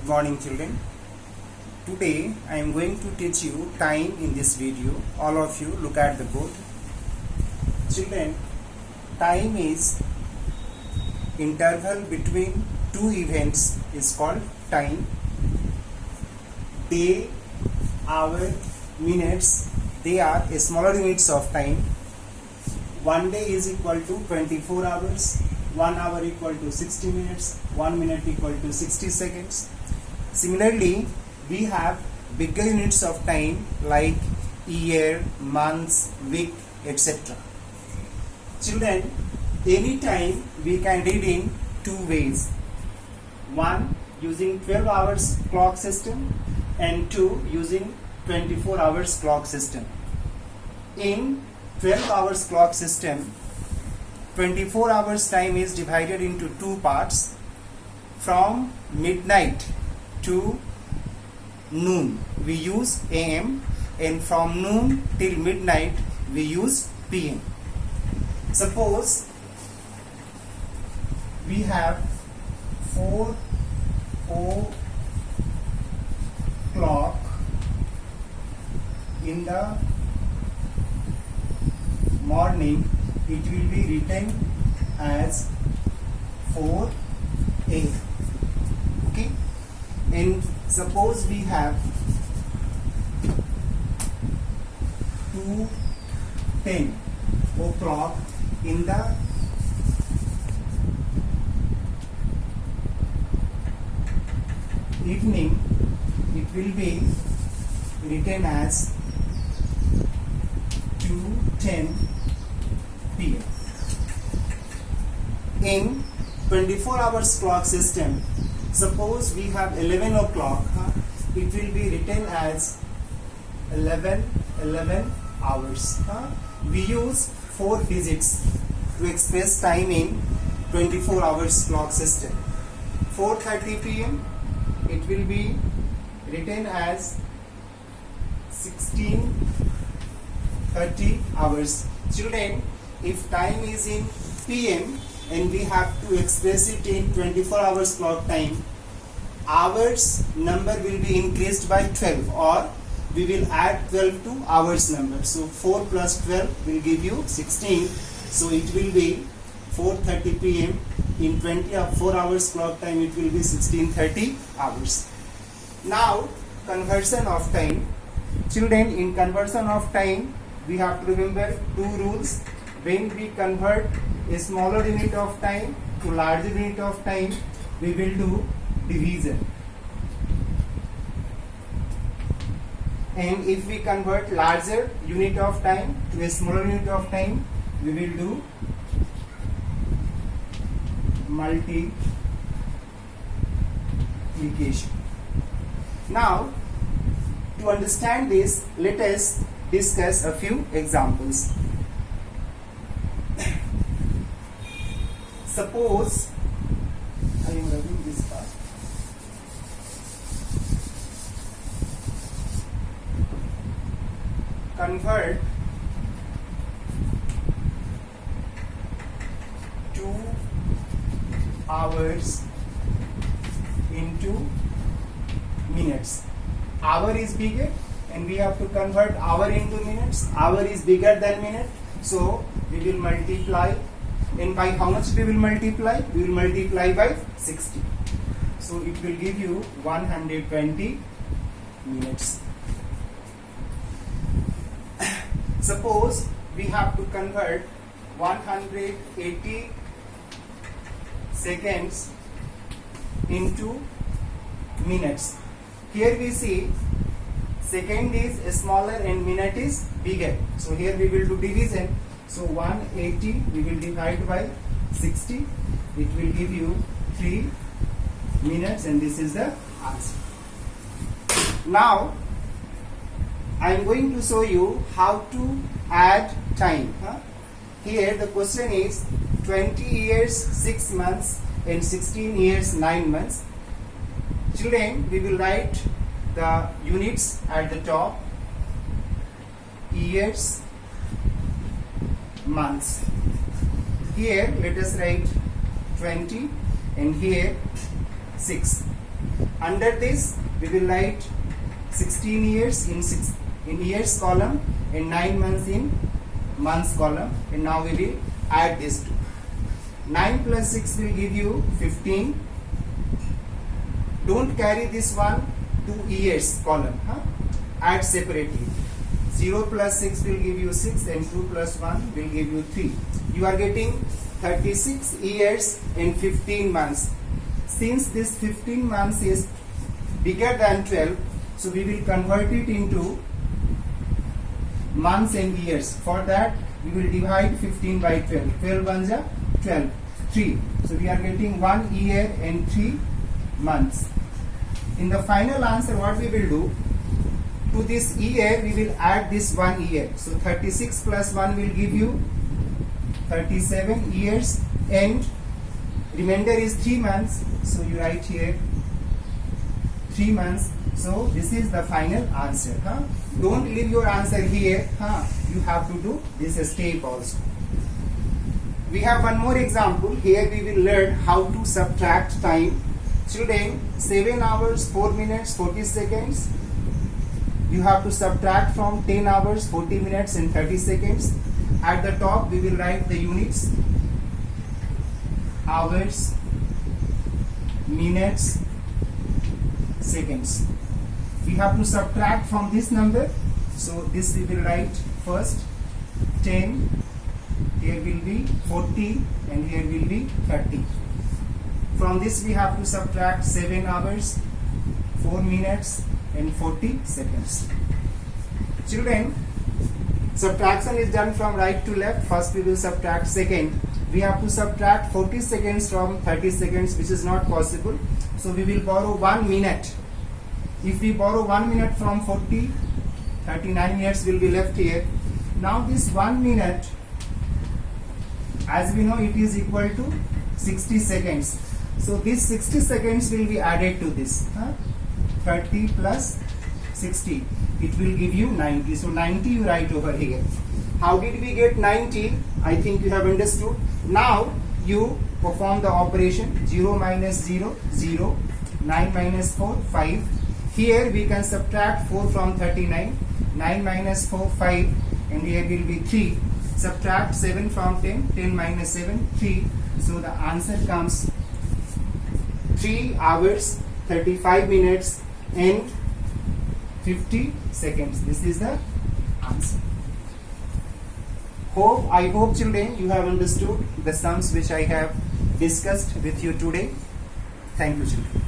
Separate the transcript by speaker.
Speaker 1: Good morning, children. Today I am going to teach you time in this video. All of you look at the board. Children, time is interval between two events is called time. Day, hour, minutes, they are smaller units of time. 1 day is equal to 24 hours, 1 hour equal to 60 minutes, 1 minute equal to 60 seconds. Similarly, we have bigger units of time like year, months, week, etc. Children, any time we can read in two ways. One, using 12 hours clock system, and two, using 24 hours clock system. In 12 hours clock system, 24 hours time is divided into two parts. From midnight to noon we use AM, and from noon till midnight we use PM. Suppose we have 4 o'clock in the morning, it will be written as 4 a. Okay, and suppose we have 2:10 o'clock in the evening, it will be written as 2:10 p.m. In 24 hours clock system, suppose we have 11 o'clock, it will be written as 11 hours. We use 4 digits to express time in 24 hours clock system. 4:30 p.m. it will be written as 16:30 hours. Children, if time is in PM and we have to express it in 24 hours clock time, hours number will be increased by 12, or we will add 12 to hours number. So 4 plus 12 will give you 16. So it will be 4:30 p.m. In 24 hours clock time, it will be 16:30 hours. Now, conversion of time. Children, in conversion of time, we have to remember two rules. When we convert a smaller unit of time to larger unit of time, we will do division. And if we convert larger unit of time to a smaller unit of time, we will do multiplication. Now, to understand this, let us discuss a few examples. Suppose I am writing this part. Convert 2 hours into minutes. Hour is bigger and we have to convert hour into minutes. Hour is bigger than minute, so we will multiply. And by how much we will multiply? We will multiply by 60. So it will give you 120 minutes. Suppose we have to convert 180 seconds into minutes. Here we see second is smaller and minute is bigger. So here we will do division. So 180 we will divide by 60. It will give you 3 minutes, and this is the answer. Now I am going to show you how to add time. Here the question is 20 years 6 months and 16 years 9 months. Children, we will write the units at the top. Years, months. Here let us write 20 and here 6. Under this we will write 16 years in years column and 9 months in months column, and now we will add these two. 9 plus 6 will give you 15. Don't carry this one to years column, add separately. 0 plus 6 will give you 6 and 2 plus 1 will give you 3. You are getting 36 years and 15 months. Since this 15 months is bigger than 12, so we will convert it into months and years. For that we will divide 15 by 12. 12 ones are 12. 3. So we are getting 1 year and 3 months. In the final answer, what we will do, to this year we will add this 1 year. So 36 plus 1 will give you 37 years, and remainder is 3 months. So you write here 3 months. So this is the final answer. Don't leave your answer here. You have to do this step also. We have one more example. Here we will learn how to subtract time. Children, 7 hours, 4 minutes, 40 seconds. You have to subtract from 10 hours, 40 minutes and 30 seconds. At the top we will write the units: hours, minutes, seconds. We have to subtract from this number. So this we will write first 10, here will be 40 and here will be 30. From this we have to subtract 7 hours, 4 minutes and 40 seconds. Children, subtraction is done from right to left. First we will subtract second. We have to subtract 40 seconds from 30 seconds, which is not possible. So we will borrow 1 minute. If we borrow 1 minute from 40, 39 minutes will be left here. Now this 1 minute, as we know, it is equal to 60 seconds. So this 60 seconds will be added to this. 30 plus 60, it will give you 90. So 90 you write over here. How did we get 90? I think you have understood. Now you perform the operation. 0 minus 0, 0. 9 minus 4, 5. Here we can subtract 4 from 39. 9 minus 4, 5. And here will be 3. Subtract 7 from 10. 10 minus 7, 3. So the answer comes 3 hours, 35 minutes and 50 seconds. This is the answer. I hope children you have understood the sums which I have discussed with you today. Thank you children.